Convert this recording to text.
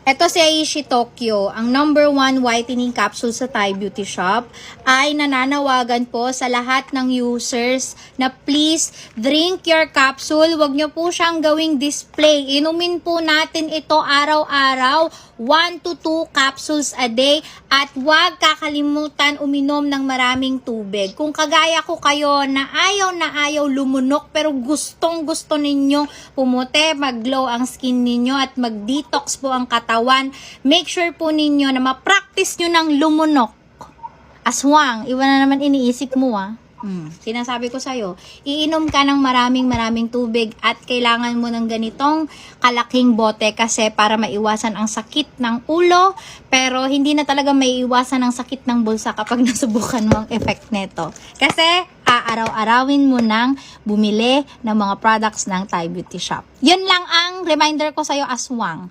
Ito si Aishi Tokyo, ang #1 whitening capsule sa Thai Beauty Shop, ay nananawagan po sa lahat ng users na please drink your capsule. Huwag nyo po siyang gawing display. Inumin po natin ito araw-araw, 1 to 2 capsules a day, at huwag kakalimutan uminom ng maraming tubig. Kung kagaya ko kayo na ayaw lumunok pero gustong gusto ninyo pumuti, mag-glow ang skin ninyo at mag-detox po ang katawan, make sure po ninyo na ma-practice nyo ng lumunok. Aswang, iba na naman iniisip mo Sinasabi ko sa'yo, iinom ka ng maraming tubig at kailangan mo ng ganitong kalaking bote kasi para maiwasan ang sakit ng ulo, pero hindi na talaga maiiwasan ang sakit ng bulsa kapag nasubukan mo ang effect neto. Kasi aaraw-arawin mo nang bumili ng mga products ng Thai Beauty Shop. Yun lang ang reminder ko sa'yo, Aswang.